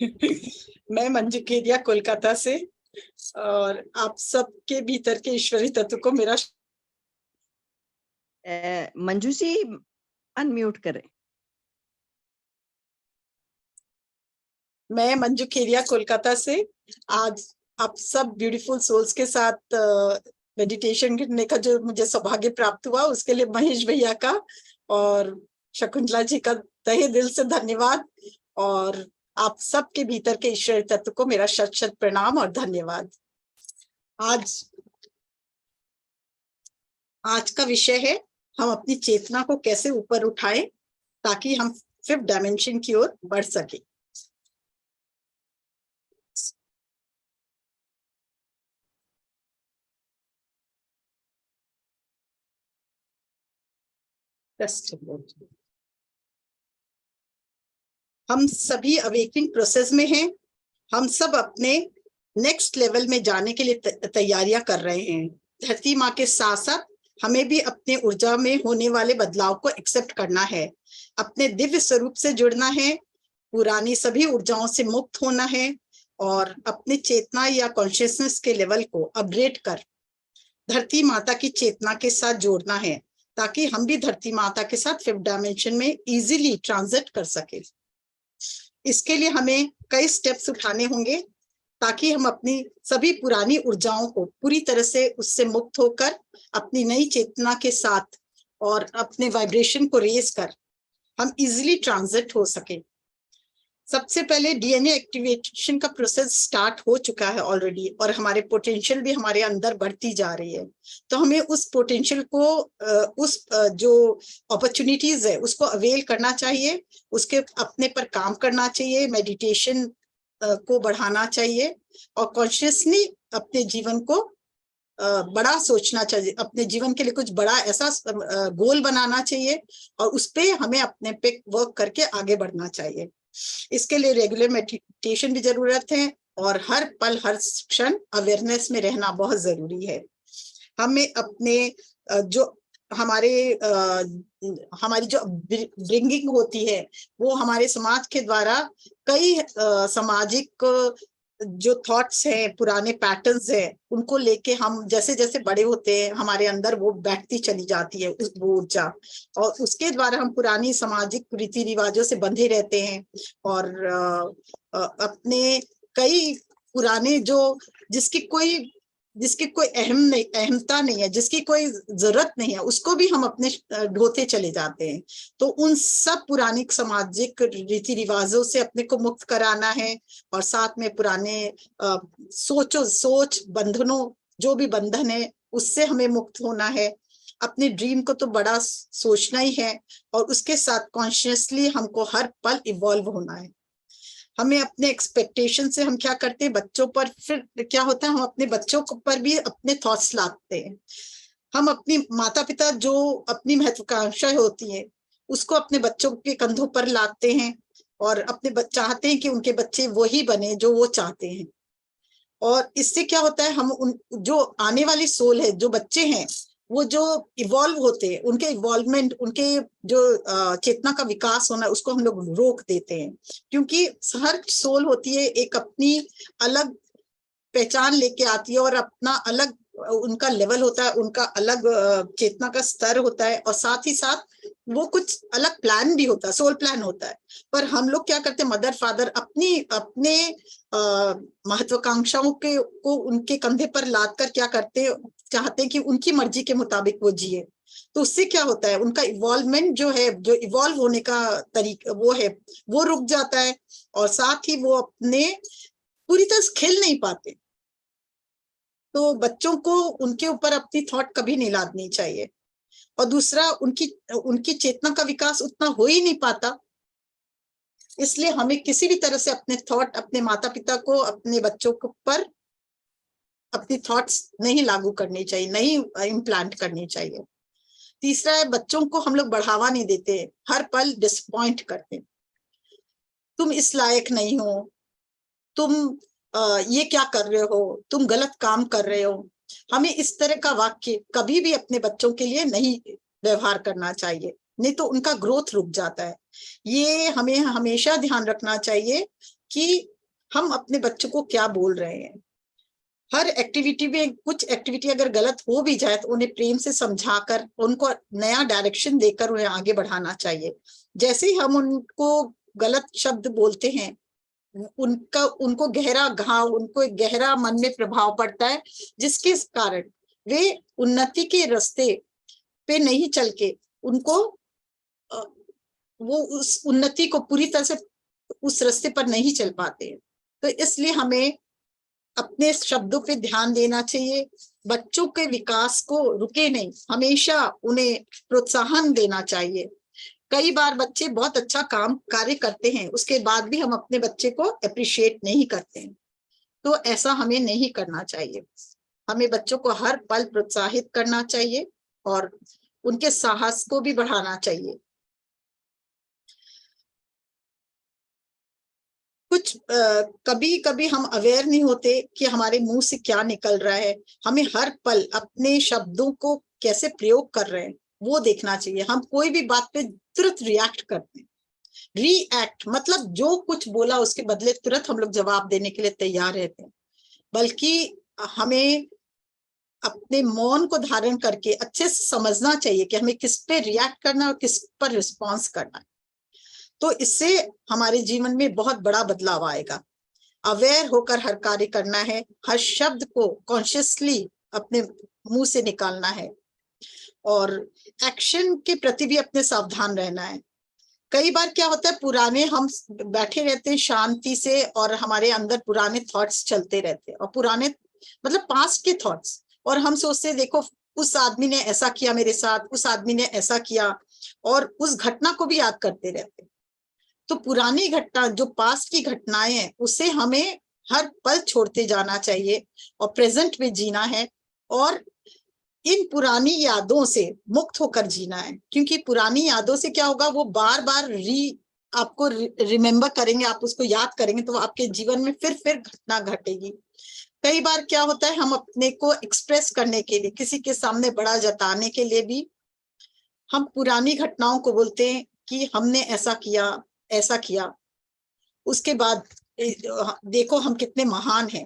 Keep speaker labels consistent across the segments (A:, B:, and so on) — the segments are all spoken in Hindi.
A: मैं मंजू केदिया कोलकाता से, और आप सबके भीतर के ईश्वरी तत्व को मेरा
B: मंजू जी अनम्यूट करें।
A: मैं मंजू केदिया कोलकाता से आज आप सब ब्यूटीफुल सोल्स के साथ मेडिटेशन करने का जो मुझे सौभाग्य प्राप्त हुआ, उसके लिए महेश भैया का और शकुंतला जी का तहे दिल से धन्यवाद। और आप सबके भीतर के ईश्वरी तत्व को मेरा शत शत प्रणाम और धन्यवाद। आज का विषय है हम अपनी चेतना को कैसे ऊपर उठाएं ताकि हम 5th डायमेंशन की ओर बढ़ सके। हम सभी अवेकनिंग प्रोसेस में हैं। हम सब अपने नेक्स्ट लेवल में जाने के लिए तैयारियां कर रहे हैं। धरती माँ के साथ साथ हमें भी अपने ऊर्जा में होने वाले बदलाव को एक्सेप्ट करना है, अपने दिव्य स्वरूप से जुड़ना है, पुरानी सभी ऊर्जाओं से मुक्त होना है और अपनी चेतना या कॉन्शियसनेस के लेवल को अपग्रेड कर धरती माता की चेतना के साथ जोड़ना है ताकि हम भी धरती माता के साथ 5th डायमेंशन में इजीली ट्रांजिट कर सके। इसके लिए हमें कई स्टेप्स उठाने होंगे ताकि हम अपनी सभी पुरानी ऊर्जाओं को पूरी तरह से उससे मुक्त होकर अपनी नई चेतना के साथ और अपने वाइब्रेशन को रेज कर हम इजीली ट्रांजिट हो सके। सबसे पहले डीएनए एक्टिवेशन का प्रोसेस स्टार्ट हो चुका है ऑलरेडी और हमारे पोटेंशियल भी हमारे अंदर बढ़ती जा रही है। तो हमें उस पोटेंशियल को जो अपॉर्चुनिटीज है उसको अवेल करना चाहिए, उसके अपने पर काम करना चाहिए, मेडिटेशन को बढ़ाना चाहिए और कॉन्शियसली अपने जीवन को बड़ा सोचना चाहिए, अपने जीवन के लिए कुछ बड़ा ऐसा गोल बनाना चाहिए और उस पे हमें अपने पे वर्क करके आगे बढ़ना चाहिए। इसके लिए रेगुलर मेडिटेशन भी जरूरत है और हर पल हर क्षण अवेयरनेस में रहना बहुत जरूरी है। हमें अपने जो हमारी जो ब्रिंगिंग होती है वो हमारे समाज के द्वारा कई सामाजिक जो थॉट्स हैं, पुराने पैटर्न्स हैं, उनको लेके हम जैसे जैसे बड़े होते हैं हमारे अंदर वो बैठती चली जाती है वो ऊर्जा, और उसके द्वारा हम पुरानी सामाजिक रीति रिवाजों से बंधे रहते हैं और अपने कई पुराने जिसकी कोई अहमता नहीं है, जिसकी कोई जरूरत नहीं है, उसको भी हम अपने ढोते चले जाते हैं। तो उन सब पुरानी सामाजिक रीति रिवाजों से अपने को मुक्त कराना है और साथ में पुराने सोच बंधनों, जो भी बंधन है उससे हमें मुक्त होना है। अपने ड्रीम को तो बड़ा सोचना ही है और उसके साथ कॉन्शियसली हमको हर पल इवॉल्व होना है। हमें अपने एक्सपेक्टेशन से हम क्या करते हैं बच्चों पर, फिर क्या होता है हम अपने बच्चों पर भी अपने थॉट्स लाते हैं। हम अपनी माता पिता जो अपनी महत्वाकांक्षा होती है उसको अपने बच्चों के कंधों पर लाते हैं और चाहते हैं कि उनके बच्चे वही बने जो वो चाहते हैं। और इससे क्या होता है हम जो आने वाली सोल है, जो बच्चे हैं, वो जो इवॉल्व होते हैं, उनके इवॉल्वमेंट, उनके जो चेतना का विकास होना है उसको हम लोग रोक देते हैं, क्योंकि हर सोल होती है एक अपनी अलग पहचान लेके आती है और अपना अलग उनका लेवल होता है, उनका अलग चेतना का स्तर होता है और साथ ही साथ वो कुछ अलग प्लान भी होता है, सोल प्लान होता है। पर हम लोग क्या करते हैं, मदर फादर अपने महत्वाकांक्षाओं को उनके कंधे पर लाद कर क्या करते हैं, चाहते हैं कि उनकी मर्जी के मुताबिक वो जिए। तो उससे क्या होता है उनका इवॉल्वमेंट जो है, जो इवॉल्व होने का तरीका वो है, वो रुक जाता है और साथ ही वो अपने पूरी तरह खेल नहीं पाते। तो बच्चों को उनके ऊपर अपनी थॉट कभी नहीं लादनी चाहिए। और दूसरा, उनकी चेतना का विकास उतना हो ही नहीं पाता, इसलिए हमें किसी भी तरह से अपने थॉट अपने माता पिता को, अपने बच्चों को पर अपनी थॉट्स नहीं लागू करनी चाहिए, नहीं इम्प्लांट करनी चाहिए। तीसरा है, बच्चों को हम लोग बढ़ावा नहीं देते, हर पल डिसअपॉइंट करते। तुम इस लायक नहीं हो, तुम ये क्या कर रहे हो, तुम गलत काम कर रहे हो। हमें इस तरह का वाक्य कभी भी अपने बच्चों के लिए नहीं व्यवहार करना चाहिए, नहीं तो उनका ग्रोथ रुक जाता है। ये हमें हमेशा ध्यान रखना चाहिए कि हम अपने बच्चों को क्या बोल रहे हैं। हर एक्टिविटी में कुछ एक्टिविटी अगर गलत हो भी जाए तो उन्हें प्रेम से समझाकर उनको नया डायरेक्शन देकर उन्हें आगे बढ़ाना चाहिए। जैसे ही हम उनको गलत शब्द बोलते हैं, उनको गहरा घाव, उनको एक गहरा मन में प्रभाव पड़ता है, जिसके कारण वे उन्नति के रास्ते पे नहीं चल के उनको वो उस उन्नति को पूरी तरह से उस रास्ते पर नहीं चल पाते हैं। तो इसलिए हमें अपने शब्दों पे ध्यान देना चाहिए। बच्चों के विकास को रुके नहीं, हमेशा उन्हें प्रोत्साहन देना चाहिए। कई बार बच्चे बहुत अच्छा कार्य करते हैं, उसके बाद भी हम अपने बच्चे को अप्रिशिएट नहीं करते हैं, तो ऐसा हमें नहीं करना चाहिए। हमें बच्चों को हर पल प्रोत्साहित करना चाहिए और उनके साहस को भी बढ़ाना चाहिए। कुछ कभी कभी हम अवेयर नहीं होते कि हमारे मुंह से क्या निकल रहा है। हमें हर पल अपने शब्दों को कैसे प्रयोग कर रहे हैं वो देखना चाहिए। हम कोई भी बात पे तुरंत रिएक्ट करते हैं। रिएक्ट मतलब जो कुछ बोला उसके बदले तुरंत हम लोग जवाब देने के लिए तैयार रहते हैं, बल्कि हमें अपने मौन को धारण करके अच्छे से समझना चाहिए कि हमें किस पे रिएक्ट करना है और किस पर रिस्पॉन्स करना है। तो इससे हमारे जीवन में बहुत बड़ा बदलाव आएगा। अवेयर होकर हर कार्य करना है, हर शब्द को कॉन्शियसली अपने मुंह से निकालना है और एक्शन के प्रति भी अपने सावधान रहना है। कई बार क्या होता है, पुराने हम बैठे रहते हैं शांति से और हमारे अंदर पुराने थॉट्स चलते रहते हैं, और पुराने मतलब पास्ट के थॉट्स, और हम सोचते हैं देखो उस आदमी ने ऐसा किया मेरे साथ, उस आदमी ने ऐसा किया, और उस घटना को भी याद करते रहते हैं। तो पुरानी घटना जो पास्ट की घटनाएं हैं उसे हमें हर पल छोड़ते जाना चाहिए और प्रेजेंट में जीना है और इन पुरानी यादों से मुक्त होकर जीना है। क्योंकि पुरानी यादों से क्या होगा, वो बार बार आपको रिमेम्बर करेंगे, आप उसको याद करेंगे तो आपके जीवन में फिर घटना घटेगी। कई बार क्या होता है, हम अपने को एक्सप्रेस करने के लिए, किसी के सामने बड़ा जताने के लिए भी हम पुरानी घटनाओं को बोलते हैं कि हमने ऐसा किया ऐसा किया, उसके बाद देखो हम कितने महान हैं।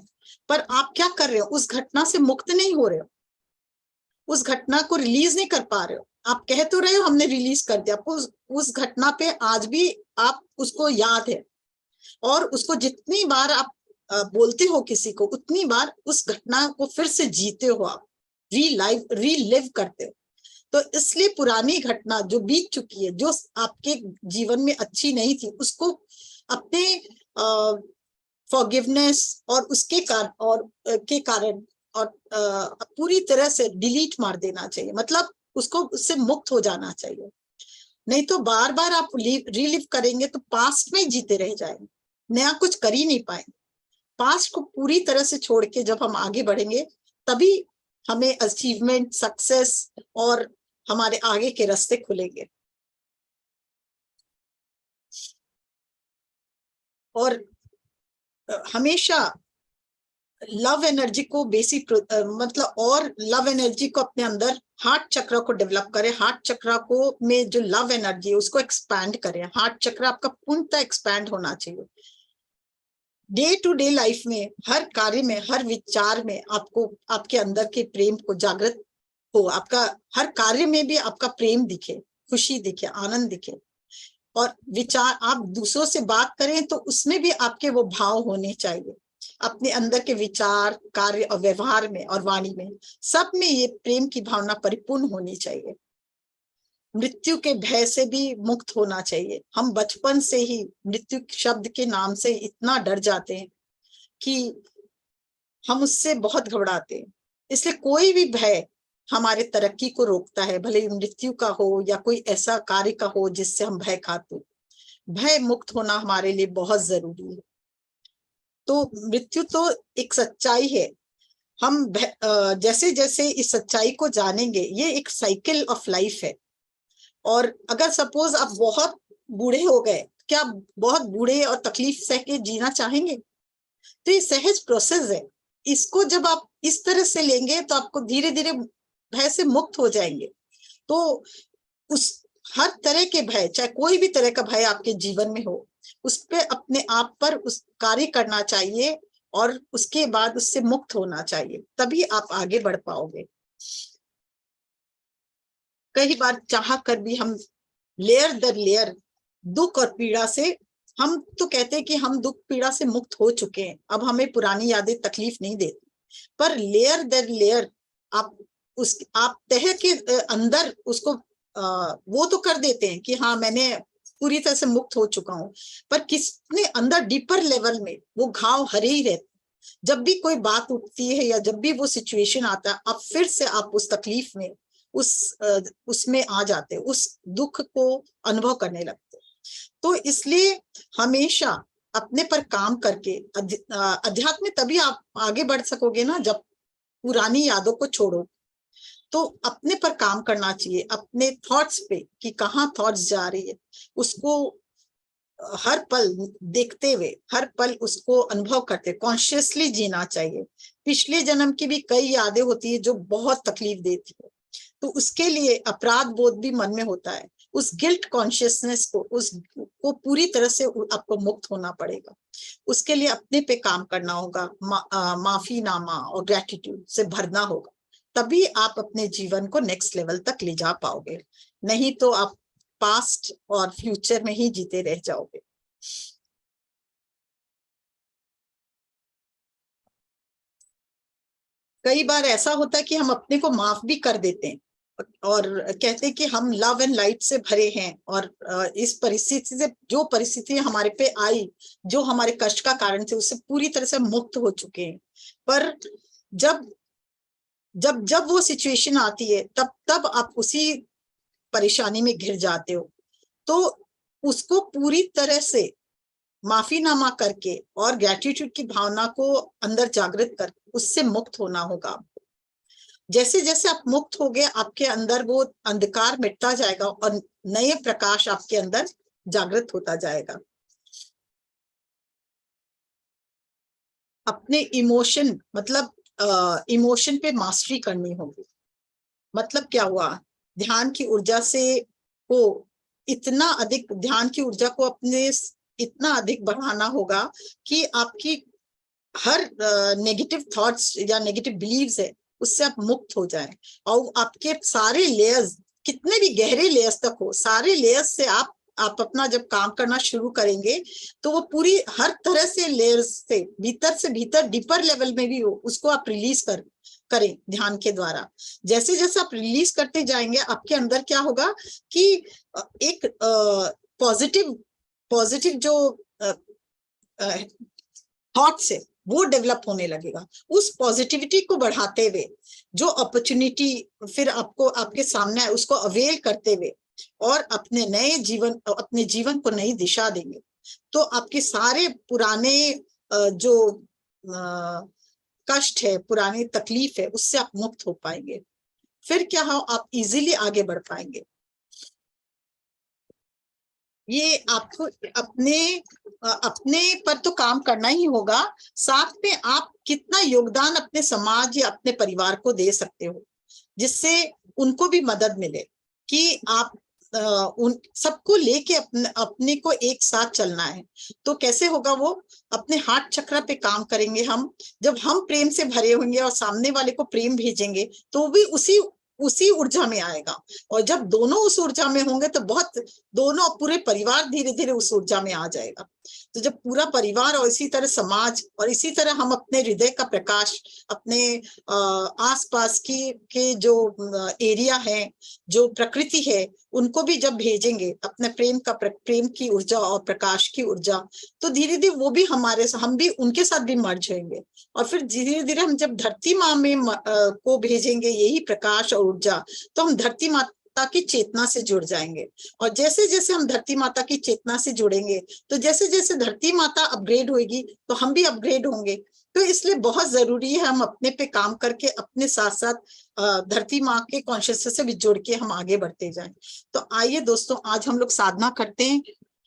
A: पर आप क्या कर रहे हो, उस घटना से मुक्त नहीं हो रहे हो, उस घटना को रिलीज नहीं कर पा रहे हो। आप कह तो रहे हो हमने रिलीज कर दिया, आपको उस घटना पे आज भी आप उसको याद है, और उसको जितनी बार आप बोलते हो किसी को, उतनी बार उस घटना को फिर से जीते हो, आप रीलिव करते हो। तो इसलिए पुरानी घटना जो बीत चुकी है, जो आपके जीवन में अच्छी नहीं थी, उसको अपने फॉरगिवनेस और उसके कारण और पूरी तरह से डिलीट मार देना चाहिए, मतलब उसको उससे मुक्त हो जाना चाहिए। नहीं तो बार बार आप रीलिव करेंगे तो पास्ट में जीते रह जाएंगे, नया कुछ कर ही नहीं पाएंगे। पास्ट को पूरी तरह से छोड़ के जब हम आगे बढ़ेंगे तभी हमें अचीवमेंट, सक्सेस और हमारे आगे के रास्ते खुलेंगे। और हमेशा लव एनर्जी को बेसिक मतलब और लव एनर्जी को अपने अंदर हार्ट चक्र को डेवलप करें। हार्ट चक्र को में जो लव एनर्जी है उसको एक्सपैंड करें। हार्ट चक्र आपका पूर्णतः एक्सपैंड होना चाहिए। डे टू डे लाइफ में, हर कार्य में, हर विचार में आपको आपके अंदर के प्रेम को जागृत हो, आपका हर कार्य में भी आपका प्रेम दिखे, खुशी दिखे, आनंद दिखे। और विचार, आप दूसरों से बात करें तो उसमें भी आपके वो भाव होने चाहिए। अपने अंदर के विचार, कार्य और व्यवहार में और वाणी में, सब में ये प्रेम की भावना परिपूर्ण होनी चाहिए। मृत्यु के भय से भी मुक्त होना चाहिए। हम बचपन से ही मृत्यु शब्द के नाम से इतना डर जाते हैं कि हम उससे बहुत घबराते हैं। इसलिए कोई भी भय हमारे तरक्की को रोकता है, भले ही मृत्यु का हो या कोई ऐसा कार्य का हो जिससे हम भय खाते। भय मुक्त होना हमारे लिए बहुत जरूरी है। तो मृत्यु तो एक सच्चाई है। हम जैसे जैसे इस सच्चाई को जानेंगे, ये एक साइकिल ऑफ लाइफ है। और अगर सपोज आप बहुत बूढ़े हो गए, क्या आप बहुत बूढ़े और तकलीफ सह के जीना चाहेंगे? तो ये सहज प्रोसेस है। इसको जब आप इस तरह से लेंगे तो आपको धीरे धीरे भय से मुक्त हो जाएंगे। तो उस हर तरह के भय, चाहे कोई भी तरह का भय आपके जीवन में हो, उस पे अपने आप पर उस कार्य करना चाहिए और उसके बाद उससे मुक्त होना चाहिए, तभी आप आगे बढ़ पाओगे। कई बार चाह कर भी हम लेयर दर लेयर दुख और पीड़ा से, हम तो कहते हैं कि हम दुख पीड़ा से मुक्त हो चुके हैं, अब हमें पुरानी यादें तकलीफ नहीं देती, पर लेयर दर लेयर आप तह के अंदर उसको वो तो कर देते हैं कि हाँ मैंने पूरी तरह से मुक्त हो चुका हूँ, पर किसने अंदर डीपर लेवल में वो घाव हरे ही रहते। जब भी कोई बात उठती है या जब भी वो सिचुएशन आता है, आप फिर से आप उस तकलीफ में उसमें आ जाते, उस दुख को अनुभव करने लगते। तो इसलिए हमेशा अपने पर काम करके अध्यात्म में तभी आप आगे बढ़ सकोगे ना, जब पुरानी यादों को छोड़ो। तो अपने पर काम करना चाहिए, अपने थॉट्स पे कि कहाँ थॉट्स जा रही है, उसको हर पल देखते हुए, हर पल उसको अनुभव करते, कॉन्शियसली जीना चाहिए। पिछले जन्म की भी कई यादें होती है जो बहुत तकलीफ देती है, तो उसके लिए अपराध बोध भी मन में होता है, उस गिल्ट कॉन्शियसनेस को उसको पूरी तरह से आपको मुक्त होना पड़ेगा। उसके लिए अपने पे काम करना होगा, माफी नामा और ग्रेटिट्यूड से भरना होगा, तभी आप अपने जीवन को नेक्स्ट लेवल तक ले जा पाओगे, नहीं तो आप पास्ट और फ्यूचर में ही जीते रह जाओगे। कई बार ऐसा होता है कि हम अपने को माफ भी कर देते हैं और कहते हैं कि हम लव एंड लाइट से भरे हैं, और इस परिस्थिति से, जो परिस्थिति हमारे पे आई, जो हमारे कष्ट का कारण थे, उससे पूरी तरह से मुक्त हो चुके हैं। पर जब जब जब वो सिचुएशन आती है, तब आप उसी परेशानी में घिर जाते हो। तो उसको पूरी तरह से माफीनामा करके और ग्रेटिट्यूड की भावना को अंदर जागृत कर उससे मुक्त होना होगा। जैसे जैसे आप मुक्त होगे, आपके अंदर वो अंधकार मिटता जाएगा और नए प्रकाश आपके अंदर जागृत होता जाएगा। अपने इमोशन, मतलब इमोशन पे मास्टरी करनी होगी। मतलब क्या हुआ, ध्यान की ऊर्जा से को इतना अधिक, ध्यान की ऊर्जा को अपने इतना अधिक बढ़ाना होगा कि आपकी हर नेगेटिव थॉट्स या नेगेटिव बिलीव्स है उससे आप मुक्त हो जाएं, और आपके सारे लेयर्स, कितने भी गहरे लेयर्स तक हो, सारे लेयर्स से आप अपना जब काम करना शुरू करेंगे, तो वो पूरी हर तरह से लेयर्स से भीतर डीपर लेवल में भी हो, उसको आप रिलीज करें ध्यान के द्वारा। जैसे जैसे आप रिलीज करते जाएंगे, आपके अंदर क्या होगा कि एक पॉजिटिव जो थॉट्स है वो डेवलप होने लगेगा। उस पॉजिटिविटी को बढ़ाते हुए जो अपॉर्चुनिटी फिर आपको आपके सामने आए, उसको अवेल करते हुए और अपने जीवन को नई दिशा देंगे, तो आपके सारे पुराने जो कष्ट है, पुरानी तकलीफ है, उससे आप मुक्त हो पाएंगे। फिर क्या हो, आप इजीली आगे बढ़ पाएंगे। ये आपको अपने पर तो काम करना ही होगा, साथ में आप कितना योगदान अपने समाज या अपने परिवार को दे सकते हो, जिससे उनको भी मदद मिले कि आप उन सबको लेके अपने को एक साथ चलना है। तो कैसे होगा, वो अपने हार्ट चक्र पे काम करेंगे हम। जब हम प्रेम से भरे होंगे और सामने वाले को प्रेम भेजेंगे, तो भी उसी ऊर्जा में आएगा, और जब दोनों उस ऊर्जा में होंगे तो दोनों पूरे परिवार धीरे धीरे उस ऊर्जा में आ जाएगा। तो जब पूरा परिवार और इसी तरह समाज और इसी तरह हम अपने हृदय का प्रकाश अपने आसपास के जो एरिया है, जो प्रकृति है, उनको भी जब भेजेंगे अपने प्रेम की ऊर्जा और प्रकाश की ऊर्जा, तो धीरे धीरे वो भी हम भी उनके साथ भी मर्ज होंगे, और फिर धीरे धीरे हम जब धरती माँ में को भेजेंगे यही प्रकाश और ऊर्जा, तो हम धरती माता की चेतना से जुड़ जाएंगे। और जैसे जैसे हम धरती माता की चेतना से जुड़ेंगे, तो जैसे जैसे धरती माता अपग्रेड होगी, तो हम भी अपग्रेड होंगे। तो इसलिए बहुत जरूरी है हम अपने पे काम करके अपने साथ साथ धरती माँ के कॉन्शियसनेस से भी जुड़ के हम आगे बढ़ते जाएं। तो आइए दोस्तों, आज हम लोग साधना करते हैं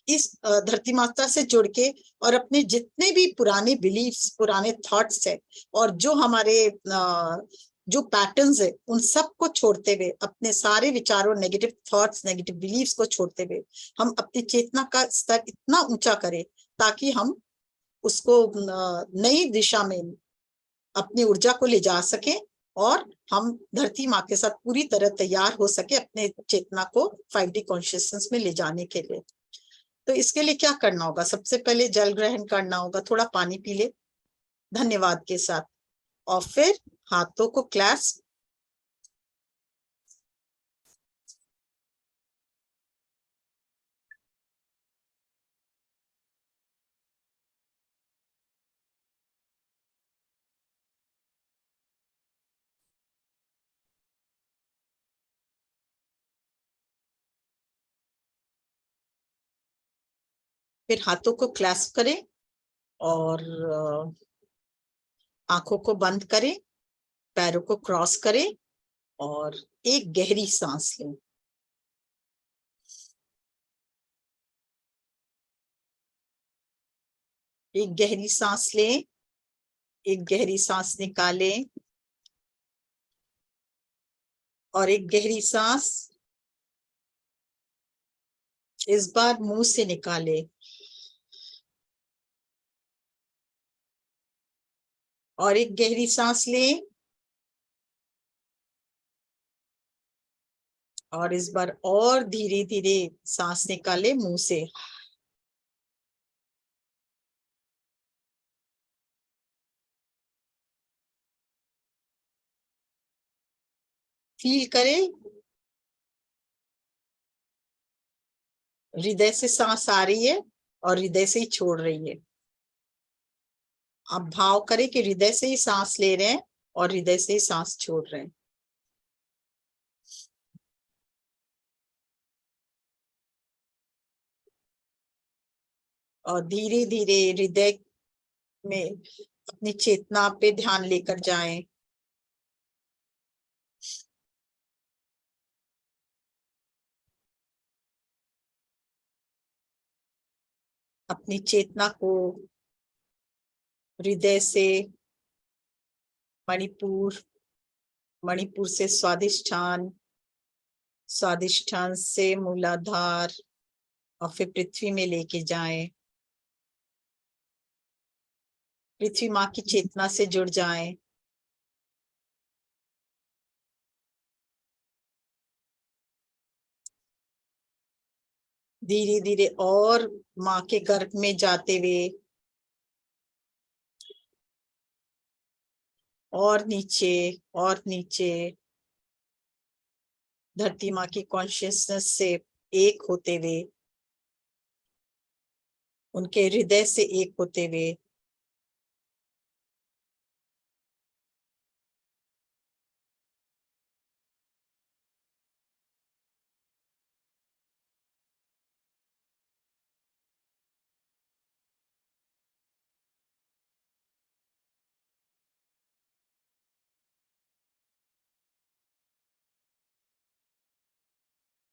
A: इस धरती माता से जुड़ के, और अपने जितने भी पुराने बिलीफ्स, पुराने थॉट्स है, और जो हमारे जो पैटर्न्स है उन सब को छोड़ते हुए, अपने सारे विचारों, नेगेटिव थॉट्स, नेगेटिव बिलीव्स को छोड़ते हुए हम अपनी चेतना का स्तर इतना ऊंचा करें ताकि हम उसको नई दिशा में अपनी ऊर्जा को ले जा सके और हम धरती माँ के साथ पूरी तरह तैयार हो सके अपने चेतना को 5D कॉन्शियसनेस में ले जाने के लिए। तो इसके लिए क्या करना होगा? सबसे पहले जल ग्रहण करना होगा, थोड़ा पानी पी ले धन्यवाद के साथ, और फिर हाथों को क्लैस्प, फिर हाथों को क्लैस्प करें और आंखों को बंद करें, पैरों को क्रॉस करें और एक गहरी सांस लें। एक गहरी सांस लें, एक गहरी सांस निकालें और एक गहरी सांस इस बार मुंह से निकालें और एक गहरी सांस लें और इस बार और धीरे धीरे सांस निकालें मुंह से। फील करें हृदय से सांस आ रही है और हृदय से ही छोड़ रही है। आप भाव करें कि हृदय से ही सांस ले रहे हैं और हृदय से ही सांस छोड़ रहे हैं। और धीरे धीरे हृदय में अपनी चेतना पे ध्यान लेकर जाएं। अपनी चेतना को हृदय से मणिपुर, मणिपुर से स्वादिष्ठान, स्वादिष्ठान से मूलाधार और फिर पृथ्वी में लेके जाएं। पृथ्वी माँ की चेतना से जुड़ जाएं। धीरे धीरे और माँ के गर्भ में जाते हुए और नीचे और नीचे धरती माँ की कॉन्शियसनेस से एक होते हुए, उनके हृदय से एक होते हुए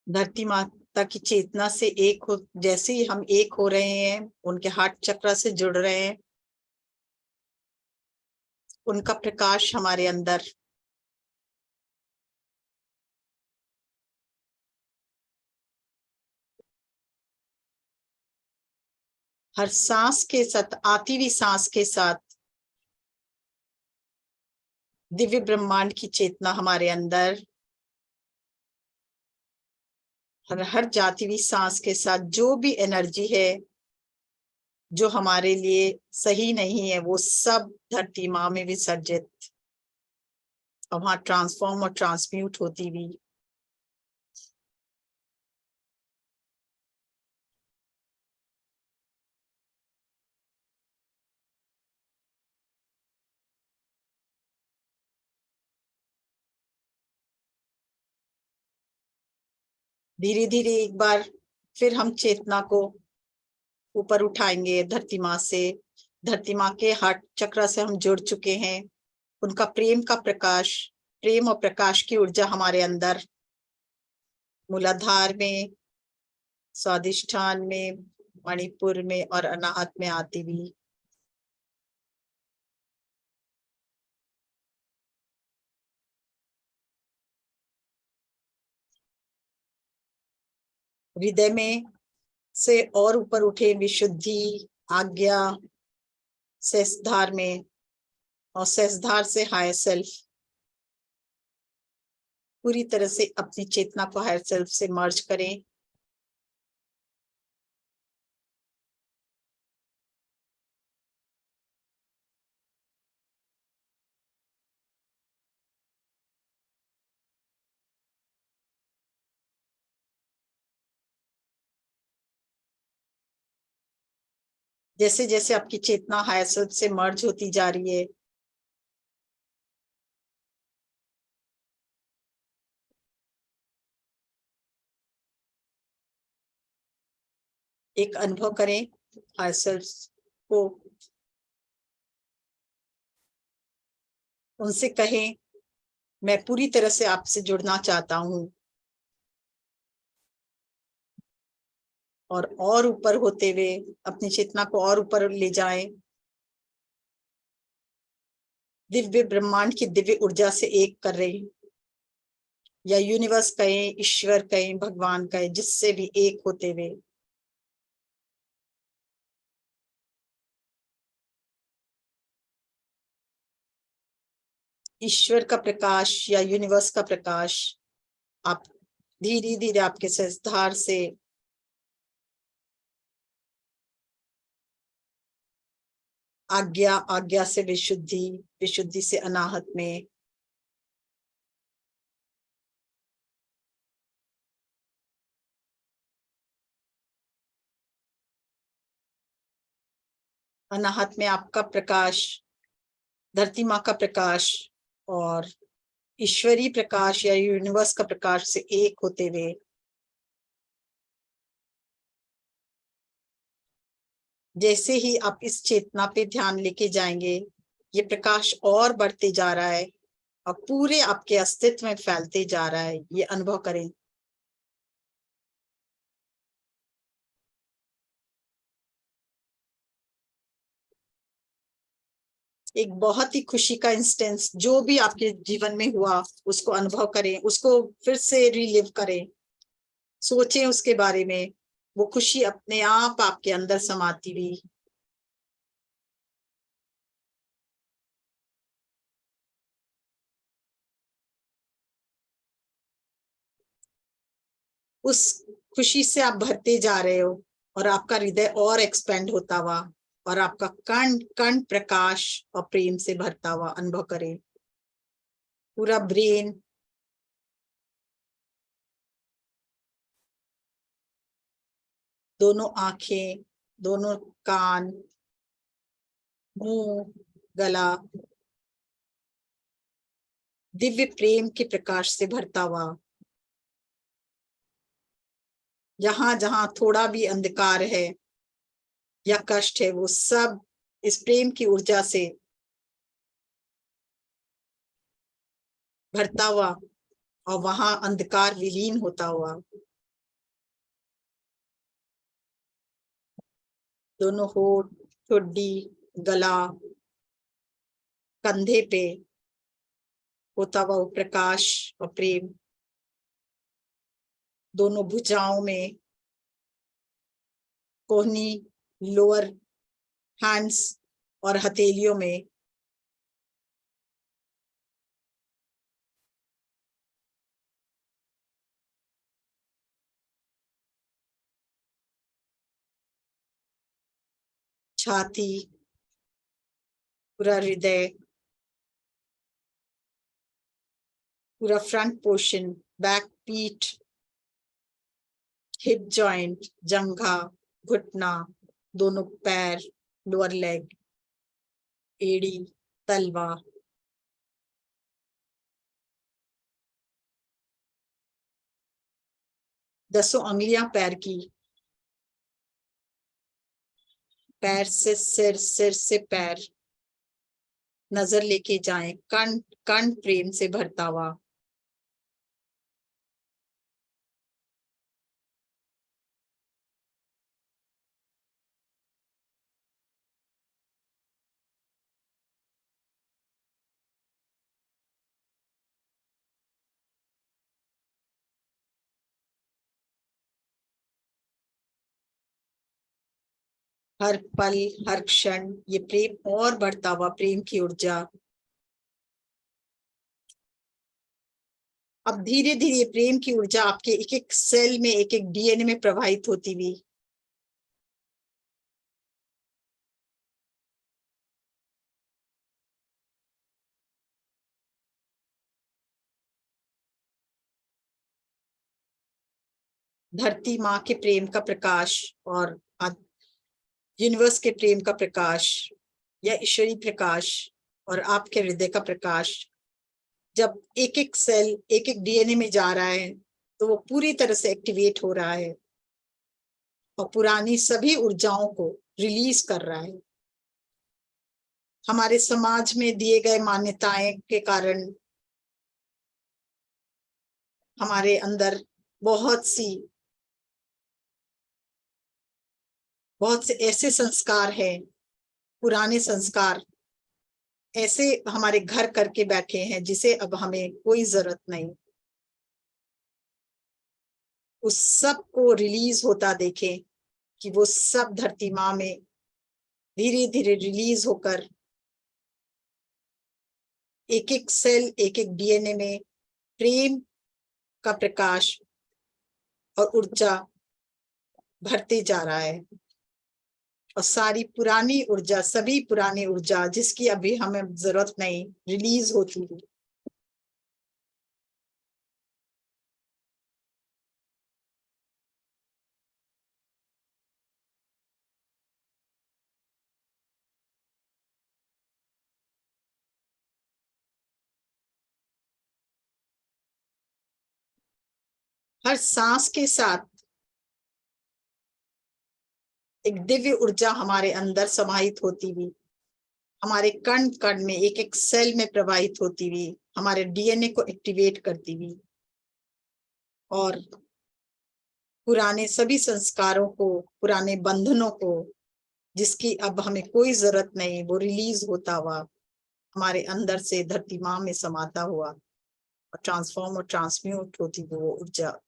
A: धरती माता की चेतना से एक हो, जैसे ही हम एक हो रहे हैं, उनके हार्ट चक्र से जुड़ रहे हैं, उनका प्रकाश हमारे अंदर हर सांस के साथ, आती हुई सांस के साथ दिव्य ब्रह्मांड की चेतना हमारे अंदर, हर जाती हुई सांस के साथ जो भी एनर्जी है जो हमारे लिए सही नहीं है, वो सब धरती माँ में विसर्जित और वहां ट्रांसफॉर्म और ट्रांसम्यूट होती हुई धीरे धीरे एक बार फिर हम चेतना को ऊपर उठाएंगे धरती माँ से। धरती माँ के हार्ट चक्र से हम जुड़ चुके हैं। उनका प्रेम का प्रकाश, प्रेम और प्रकाश की ऊर्जा हमारे अंदर मूलाधार में, स्वादिष्ठान में, मणिपुर में और अनाहत में आती हुई हृदय में से और ऊपर उठे विशुद्धि, आज्ञा, सहस्त्रधार में, और सहस्त्रधार से हायर सेल्फ। पूरी तरह से अपनी चेतना को हायर सेल्फ से मर्ज करें। जैसे जैसे आपकी चेतना हायर सेल्फ से मर्ज होती जा रही है, एक अनुभव करें हायर सेल्फ को, उनसे कहें मैं पूरी तरह से आपसे जुड़ना चाहता हूं, और ऊपर होते हुए अपनी चेतना को और ऊपर ले जाएं, दिव्य ब्रह्मांड की दिव्य ऊर्जा से एक कर रहे हैं, या यूनिवर्स कहें, ईश्वर कहें, भगवान कहें, जिससे भी एक होते हुए ईश्वर का प्रकाश या यूनिवर्स का प्रकाश आप धीरे धीरे आपके सहस्त्रधार से आज्ञा, आज्ञा से विशुद्धि, विशुद्धि से अनाहत में, अनाहत में आपका प्रकाश, धरती माँ का प्रकाश और ईश्वरीय प्रकाश या यूनिवर्स का प्रकाश से एक होते हुए जैसे ही आप इस चेतना पे ध्यान लेके जाएंगे, ये प्रकाश और बढ़ते जा रहा है और पूरे आपके अस्तित्व में फैलते जा रहा है। ये अनुभव करें। एक बहुत ही खुशी का इंस्टेंस जो भी आपके जीवन में हुआ उसको अनुभव करें, उसको फिर से रिलिव करें, सोचें उसके बारे में। वो खुशी अपने आप आपके अंदर समाती हुई, उस खुशी से आप भरते जा रहे हो और आपका हृदय और एक्सपेंड होता हुआ और आपका कण कण प्रकाश और प्रेम से भरता हुआ अनुभव करें। पूरा ब्रेन, दोनों आंखें, दोनों कान, मुंह, गला दिव्य प्रेम के प्रकाश से भरता हुआ। जहां जहां थोड़ा भी अंधकार है या कष्ट है, वो सब इस प्रेम की ऊर्जा से भरता हुआ और वहां अंधकार विलीन होता हुआ। दोनों होठ, ठुड्डी, गला, कंधे पे होता हुआ वो प्रकाश और प्रेम, दोनों भुजाओं में, कोहनी, लोअर हैंड्स और हथेलियों में, छाती, पूरा हृदय, पूरा फ्रंट पोर्शन, बैक, पीठ, हिप जॉइंट, जंघा, घुटना, दोनों पैर, लोअर लेग, एड़ी, तलवा, दसों अंगुलियां पैर की, पैर से सिर, सिर से पैर, नजर लेके जाएं, कण कण प्रेम से भरता हुआ। हर पल, हर क्षण ये प्रेम और बढ़ता हुआ प्रेम की ऊर्जा अब धीरे धीरे प्रेम की ऊर्जा आपके एक एक सेल में, एक एक डीएनए में प्रवाहित होती हुई धरती माँ के प्रेम का प्रकाश और यूनिवर्स के प्रेम का प्रकाश या ईश्वरी प्रकाश और आपके हृदय का प्रकाश जब एक एक सेल, एक एक डीएनए में जा रहा है तो वो पूरी तरह से एक्टिवेट हो रहा है और पुरानी सभी ऊर्जाओं को रिलीज कर रहा है। हमारे समाज में दिए गए मान्यताएं के कारण हमारे अंदर बहुत से ऐसे संस्कार हैं, पुराने संस्कार ऐसे हमारे घर करके बैठे हैं जिसे अब हमें कोई जरूरत नहीं। उस सब को रिलीज होता देखें कि वो सब धरती माँ में धीरे धीरे रिलीज होकर एक एक सेल, एक एक डीएनए में प्रेम का प्रकाश और ऊर्जा भरते जा रहा है और सारी पुरानी ऊर्जा, सभी पुरानी ऊर्जा जिसकी अभी हमें जरूरत नहीं, रिलीज होती है। हर सांस के साथ एक दिव्य ऊर्जा हमारे अंदर समाहित होती हुई, हमारे कण कण में, एक एक सेल में प्रवाहित होती हुई, हमारे डीएनए को एक्टिवेट करती हुई और पुराने सभी संस्कारों को, पुराने बंधनों को जिसकी अब हमें कोई जरूरत नहीं, वो रिलीज होता हुआ हमारे अंदर से धरती माँ में समाता हुआ और ट्रांसफॉर्म और ट्रांसम्यूट होती वो ऊर्जा।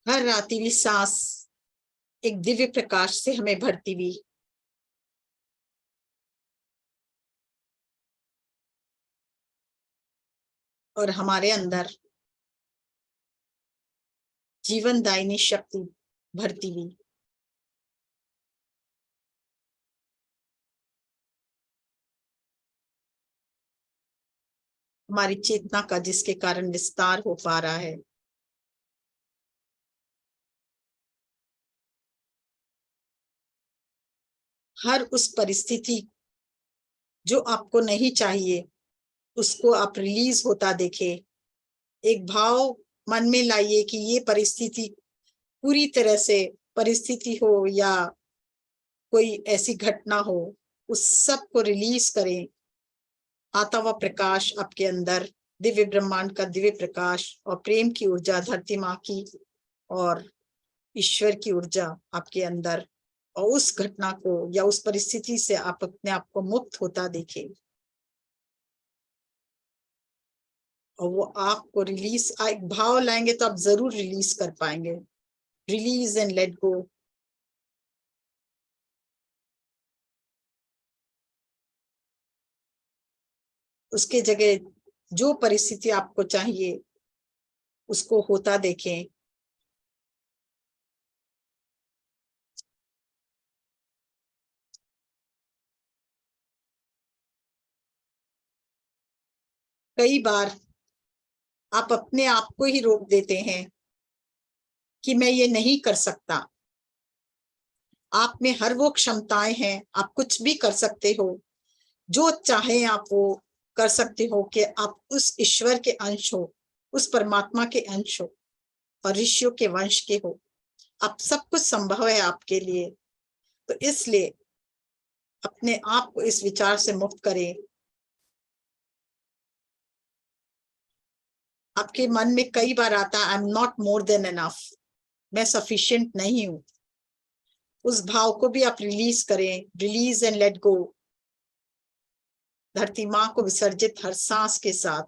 A: हर आती हुई सांस एक दिव्य प्रकाश से हमें भरती हुई और हमारे अंदर जीवनदायिनी शक्ति भरती हुई हमारी चेतना का, जिसके कारण विस्तार हो पा रहा है। हर उस परिस्थिति जो आपको नहीं चाहिए उसको आप रिलीज होता देखे। एक भाव मन में लाइए कि ये परिस्थिति पूरी तरह से, परिस्थिति हो या कोई ऐसी घटना हो, उस सब को रिलीज करें। आता हुआ प्रकाश आपके अंदर, दिव्य ब्रह्मांड का दिव्य प्रकाश और प्रेम की ऊर्जा, धरती माँ की और ईश्वर की ऊर्जा आपके अंदर, और उस घटना को या उस परिस्थिति से आप अपने आप को मुक्त होता देखें और वो आपको रिलीज, एक भाव लाएंगे तो आप जरूर रिलीज कर पाएंगे। Release and let go. उसके जगह जो परिस्थिति आपको चाहिए उसको होता देखें। कई बार आप अपने आप को ही रोक देते हैं कि मैं ये नहीं कर सकता। आप में हर वो क्षमताएं हैं, आप कुछ भी कर सकते हो, जो चाहे आप वो कर सकते हो कि आप उस ईश्वर के अंश हो, उस परमात्मा के अंश हो। और ऋषियों के वंश के हो। अब सब कुछ संभव है आपके लिए। तो इसलिए अपने आप को इस विचार से मुक्त करें। आपके मन में कई बार आता है, I am not more than enough, मैं सफिशिएंट नहीं हूं। उस भाव को भी आप रिलीज करें, रिलीज एंड लेट गो। धरती माँ को विसर्जित हर सांस के साथ,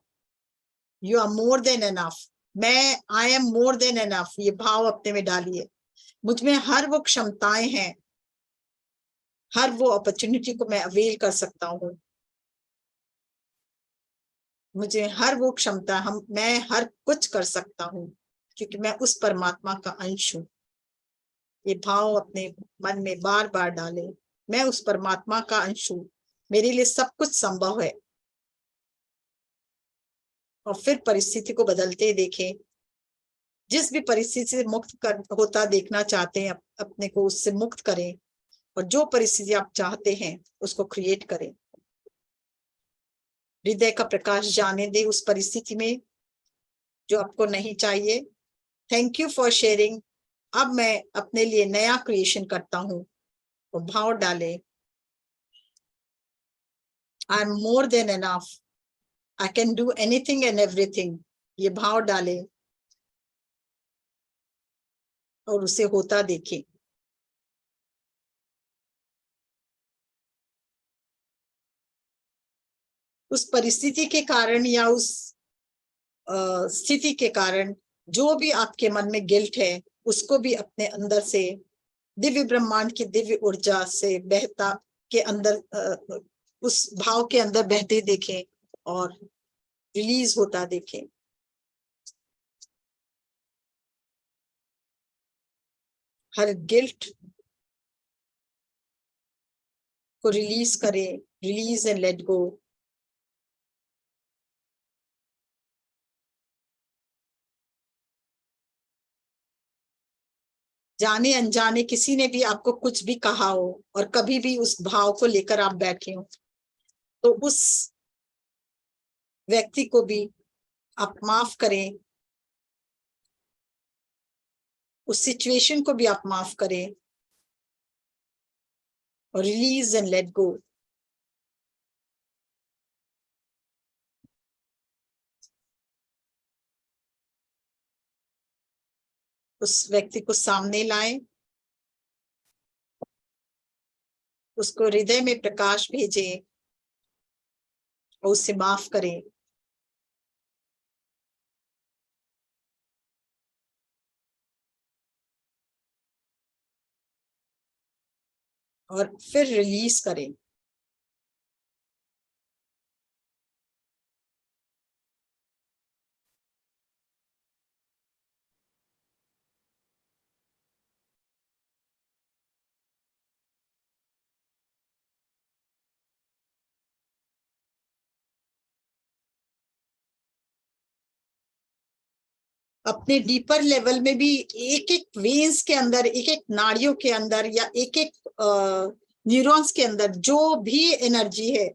A: you are more than enough, मैं I am more than enough, ये भाव अपने में डालिए। मुझ में हर वो क्षमताएं हैं, हर वो अपॉर्चुनिटी को मैं अवेल कर सकता हूँ। मुझे हर वो क्षमता, मैं हर कुछ कर सकता हूँ क्योंकि मैं उस परमात्मा का अंश हूँ। ये भाव अपने मन में बार बार डालें, मैं उस परमात्मा का अंश हूँ, मेरे लिए सब कुछ संभव है। और फिर परिस्थिति को बदलते देखें। जिस भी परिस्थिति से मुक्त होता देखना चाहते हैं, अपने को उससे मुक्त करें और जो परिस्थिति आप चाहते हैं उसको क्रिएट करें। हृदय का प्रकाश जाने दे उस परिस्थिति में जो आपको नहीं चाहिए। Thank you for sharing. अब मैं अपने लिए नया क्रिएशन करता हूँ। और भाव डाले, आई am more than enough, I can do anything and everything. ये भाव डाले और उसे होता देखें। उस परिस्थिति के कारण या उस स्थिति के कारण जो भी आपके मन में गिल्ट है, उसको भी अपने अंदर से दिव्य ब्रह्मांड की दिव्य ऊर्जा से बहता के अंदर, उस भाव के अंदर बहते देखें और रिलीज होता देखें। हर गिल्ट को रिलीज करें, रिलीज एंड लेट गो। जाने अनजाने किसी ने भी आपको कुछ भी कहा हो और कभी भी उस भाव को लेकर आप बैठे हो, तो उस व्यक्ति को भी आप माफ करें, उस सिचुएशन को भी आप माफ करें और रिलीज एंड लेट गो। उस व्यक्ति को सामने लाएं, उसको हृदय में प्रकाश भेजें और उससे माफ करें। और फिर रिलीज करें। अपने डीपर लेवल में भी एक एक वेन्स के अंदर, एक एक नाड़ियों के अंदर या एक एक न्यूरॉन्स के अंदर जो भी एनर्जी है,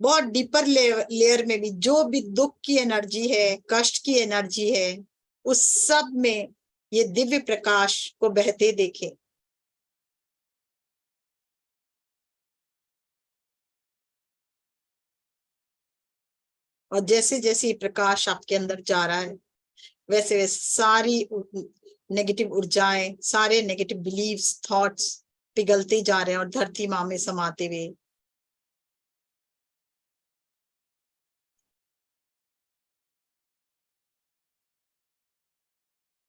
A: बहुत डीपर लेयर में भी जो भी दुख की एनर्जी है, कष्ट की एनर्जी है, उस सब में ये दिव्य प्रकाश को बहते देखें। और जैसे जैसे ये प्रकाश आपके अंदर जा रहा है, वैसे वैसे सारी नेगेटिव ऊर्जाएं, सारे नेगेटिव बिलीव्स, थॉट्स पिघलते जा रहे हैं और धरती माँ में समाते हुए।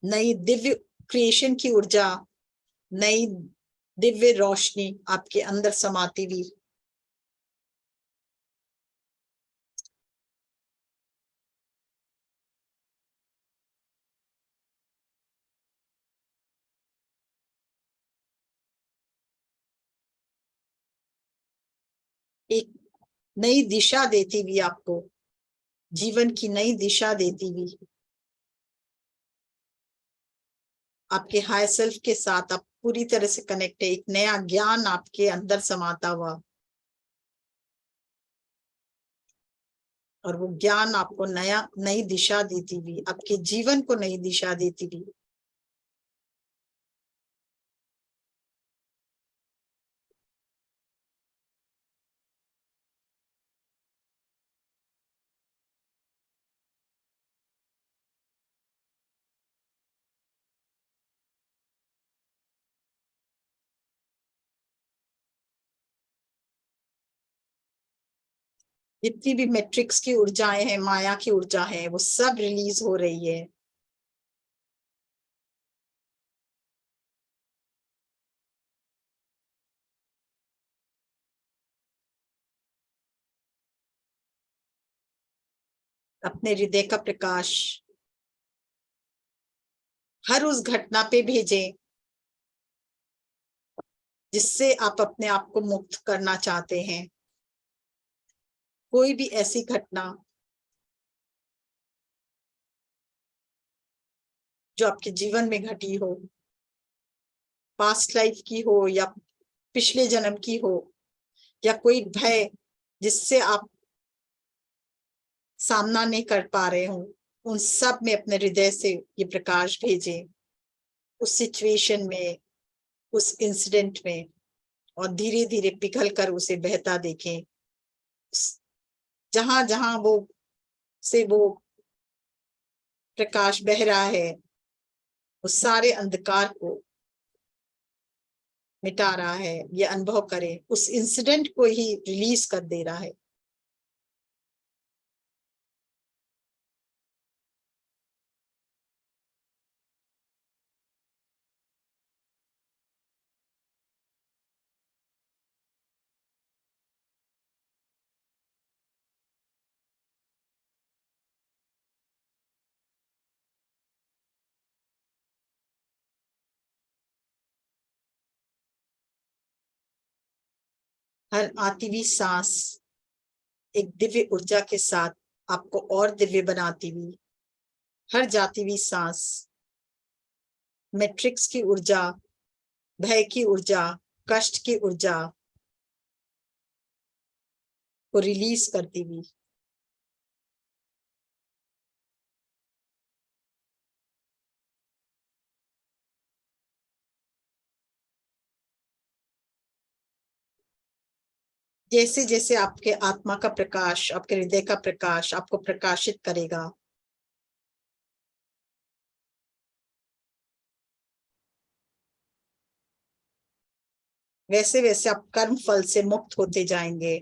A: नई दिव्य क्रिएशन की ऊर्जा, नई दिव्य रोशनी आपके अंदर समाती हुई। एक नई दिशा देती हुई, आपको जीवन की नई दिशा देती हुई, आपके हाई सेल्फ के साथ आप पूरी तरह से कनेक्ट है। एक नया ज्ञान आपके अंदर समाता हुआ और वो ज्ञान आपको नई दिशा देती हुई, आपके जीवन को नई दिशा देती हुई जितनी भी मैट्रिक्स की ऊर्जाएं हैं, माया की ऊर्जा है, वो सब रिलीज हो रही है। अपने हृदय का प्रकाश हर उस घटना पे भेजें जिससे आप अपने आप को मुक्त करना चाहते हैं। कोई भी ऐसी घटना जो आपके जीवन में घटी हो, पास्ट लाइफ की हो या पिछले जन्म की हो, या कोई भय जिससे आप सामना नहीं कर पा रहे हो, उन सब में अपने हृदय से ये प्रकाश भेजें उस सिचुएशन में, उस इंसिडेंट में, और धीरे धीरे पिघल कर उसे बहता देखें। जहां जहां वो प्रकाश बह रहा है, उस सारे अंधकार को मिटा रहा है। ये अनुभव करें, उस इंसिडेंट को ही रिलीज कर दे रहा है। हर आती हुई सांस एक दिव्य ऊर्जा के साथ आपको और दिव्य बनाती हुई, हर जाती हुई सांस मैट्रिक्स की ऊर्जा, भय की ऊर्जा, कष्ट की ऊर्जा को रिलीज करती हुई जैसे जैसे आपके आत्मा का प्रकाश, आपके हृदय का प्रकाश आपको प्रकाशित करेगा, वैसे वैसे आप कर्म फल से मुक्त होते जाएंगे।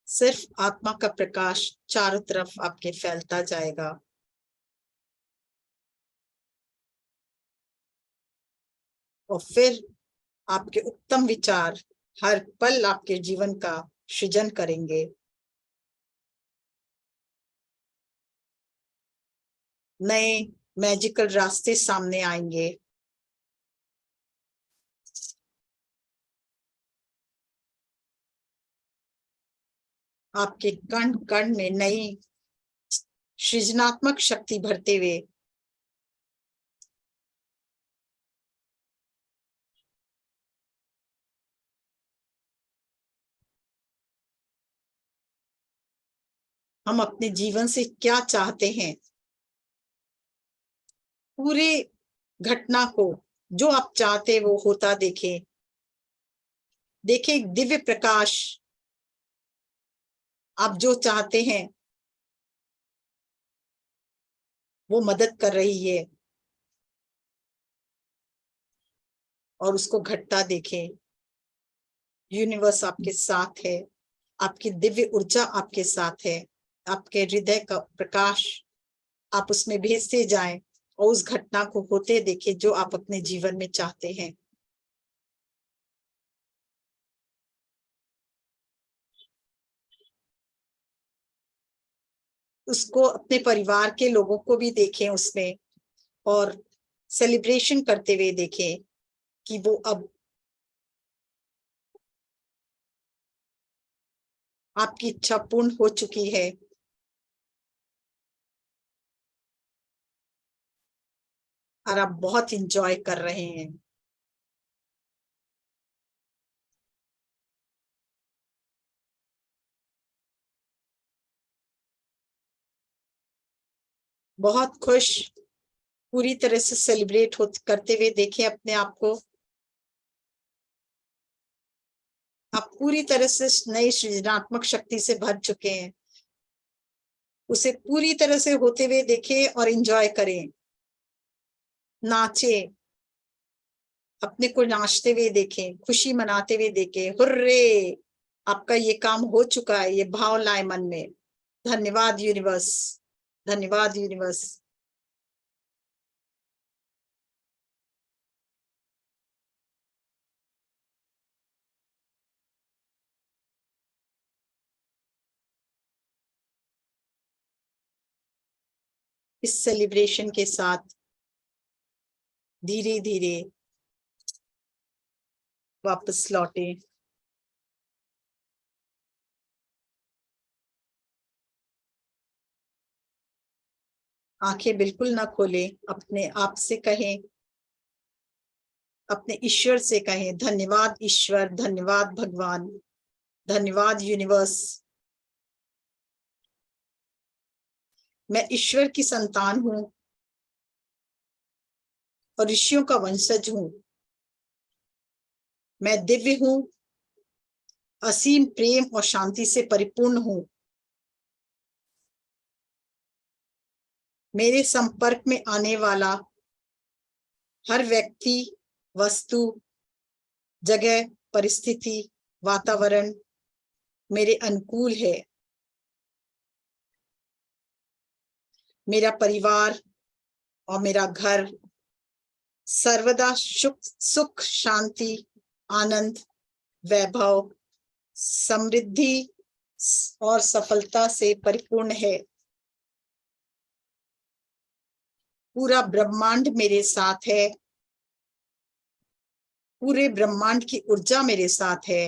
A: सिर्फ आत्मा का प्रकाश चारों तरफ आपके फैलता जाएगा। और फिर आपके उत्तम विचार हर पल आपके जीवन का सृजन करेंगे। नए मैजिकल रास्ते सामने आएंगे। आपके कण कण में नई सृजनात्मक शक्ति भरते हुए हम अपने जीवन से क्या चाहते हैं, पूरे घटना को जो आप चाहते वो होता देखें। देखें एक दिव्य प्रकाश, आप जो चाहते हैं वो मदद कर रही है, और उसको घटता देखें। यूनिवर्स आपके साथ है, आपकी दिव्य ऊर्जा आपके साथ है, आपके हृदय का प्रकाश आप उसमें भेजते जाएं और उस घटना को होते देखें जो आप अपने जीवन में चाहते हैं। उसको अपने परिवार के लोगों को भी देखें उसमें, और सेलिब्रेशन करते हुए देखें कि वो अब आपकी इच्छा पूर्ण हो चुकी है। और आप बहुत इंजॉय कर रहे हैं। बहुत खुश, पूरी तरह से सेलिब्रेट करते हुए देखें अपने आप को। आप पूरी तरह से नई सृजनात्मक शक्ति से भर चुके हैं। उसे पूरी तरह से होते हुए देखें और एंजॉय करें, नाचें, अपने को नाचते हुए देखें, खुशी मनाते हुए देखें। हुर्रे, आपका ये काम हो चुका है। ये भाव लाए मन में। धन्यवाद यूनिवर्स, धन्यवाद यूनिवर्स। इस सेलिब्रेशन के साथ धीरे धीरे वापस लौटे। आंखें बिल्कुल ना खोलें, अपने आप से कहें, अपने ईश्वर से कहें, धन्यवाद ईश्वर, धन्यवाद भगवान, धन्यवाद यूनिवर्स। मैं ईश्वर की संतान हूं और ऋषियों का वंशज हूं। मैं दिव्य हूं, असीम प्रेम और शांति से परिपूर्ण हूं। मेरे संपर्क में आने वाला हर व्यक्ति, वस्तु, जगह, परिस्थिति, वातावरण मेरे अनुकूल है। मेरा परिवार और मेरा घर सर्वदा सुख, शांति, आनंद, वैभव, समृद्धि और सफलता से परिपूर्ण है। पूरा ब्रह्मांड मेरे साथ है। पूरे ब्रह्मांड की ऊर्जा मेरे साथ है।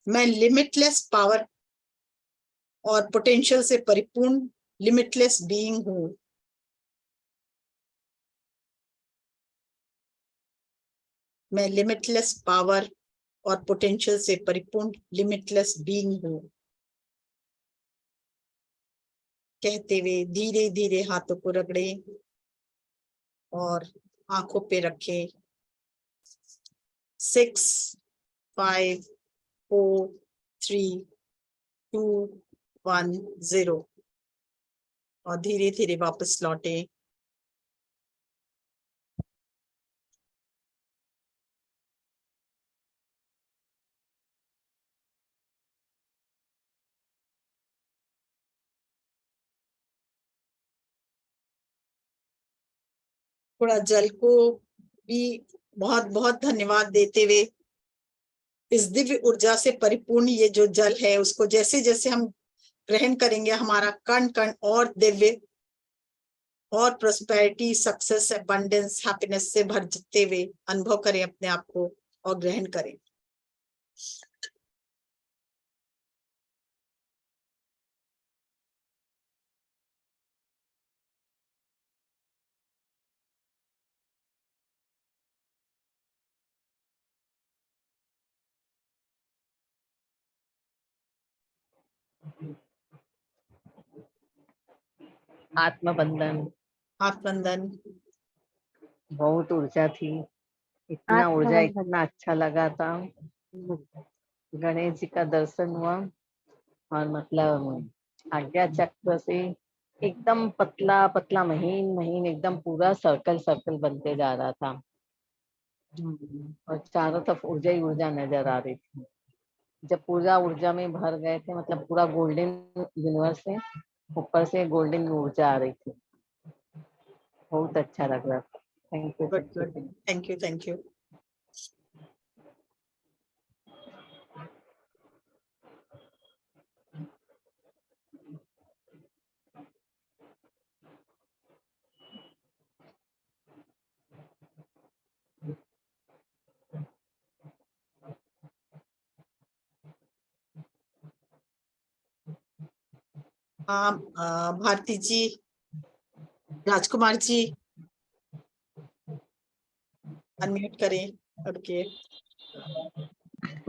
A: मैं लिमिटलेस पावर और पोटेंशियल से परिपूर्ण लिमिटलेस बीइंग हूं। मैं लिमिटलेस पावर और पोटेंशियल से परिपूर्ण लिमिटलेस बीइंग हूं। कहते हुए धीरे धीरे हाथों को रगड़े और आंखों पे रखें। 6, 5, 4, 3, 2, 1, 0 और धीरे धीरे वापस लौटे। थोड़ा जल को भी बहुत बहुत धन्यवाद देते हुए, इस दिव्य ऊर्जा से परिपूर्ण ये जो जल है उसको जैसे जैसे हम ग्रहण करेंगे, हमारा कण कण और दिव्य और प्रोस्पेरिटी, सक्सेस, अबंडेंस, हैप्पीनेस से भरते हुए अनुभव करें अपने आप को और ग्रहण करें।
C: आत्मबंधन।
A: आत्मबंधन।
C: बहुत ऊर्जा थी, इतना ऊर्जा, इतना अच्छा लगा था। गणेश जी का दर्शन हुआ और मतलब आज्ञा चक्र से एकदम पतला पतला महीन महीन एकदम पूरा सर्कल सर्कल बनते जा रहा था और चारों तरफ ऊर्जा ही ऊर्जा नजर आ रही थी। जब पूरा ऊर्जा में भर गए थे, मतलब पूरा गोल्डन यूनिवर्स से ऊपर से गोल्डन ऊर्जा आ रही थी। बहुत अच्छा लग रहा था। Thank you.
A: Good good, thank you thank you. हाँ, भारती जी, राजकुमार जी अनम्यूट करें। ओके,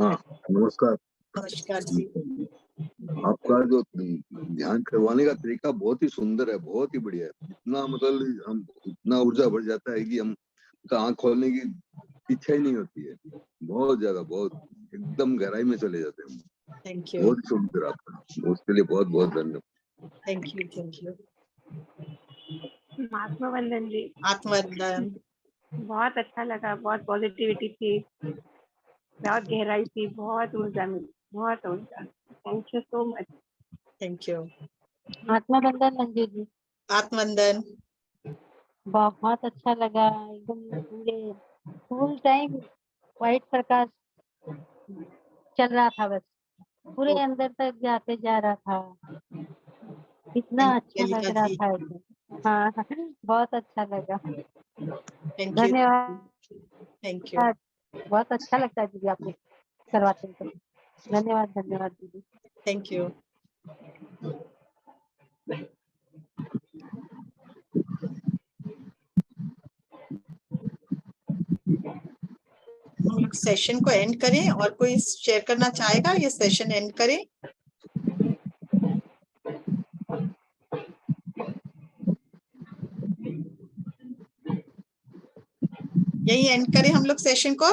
D: हाँ, नमस्कार।
A: नमस्कार जी।
D: आपका जो ध्यान करवाने का तरीका बहुत ही सुंदर है, बहुत ही बढ़िया है। इतना मतलब हम इतना ऊर्जा बढ़ जाता है कि हम आँख खोलने की इच्छा ही नहीं होती है। बहुत ज्यादा, बहुत एकदम गहराई में चले जाते हैं।
A: थैंक यू,
D: बहुत सुंदर आपका, उसके लिए बहुत बहुत धन्यवाद।
A: Thank you, thank you.
E: आत्मवंदन जी,
A: आत्मवंदन।
E: बहुत अच्छा लगा, बहुत पॉजिटिविटी थी, बहुत गहराई थी, बहुत ऊर्जा मिली, बहुत ऊर्जा। Thank you so much.
A: Thank you.
F: आत्मबंधन मंजू जी,
A: आत्मवंदन।
F: बहुत अच्छा लगा। एकदम पूरे फुल टाइम व्हाइट प्रकाश चल रहा था, बस पूरे अंदर तक जाते जा रहा था। इतना अच्छा लग रहा था एकदम। हाँ, बहुत अच्छा लगा।
A: थैंक यू,
F: धन्यवाद।
A: थैंक यू,
F: बहुत अच्छा लगता है दीदी, आपने करवाते हैं तो। धन्यवाद, धन्यवाद दीदी।
A: Thank you. हम लोग सेशन को एंड करें, और कोई शेयर करना चाहेगा ये सेशन एंड करें? यही एंड करें हम लोग सेशन को?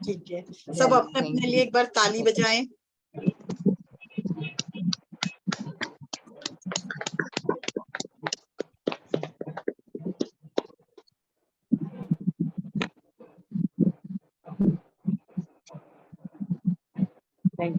A: ठीक है, सब अपने अपने लिए एक बार ताली बजाएं।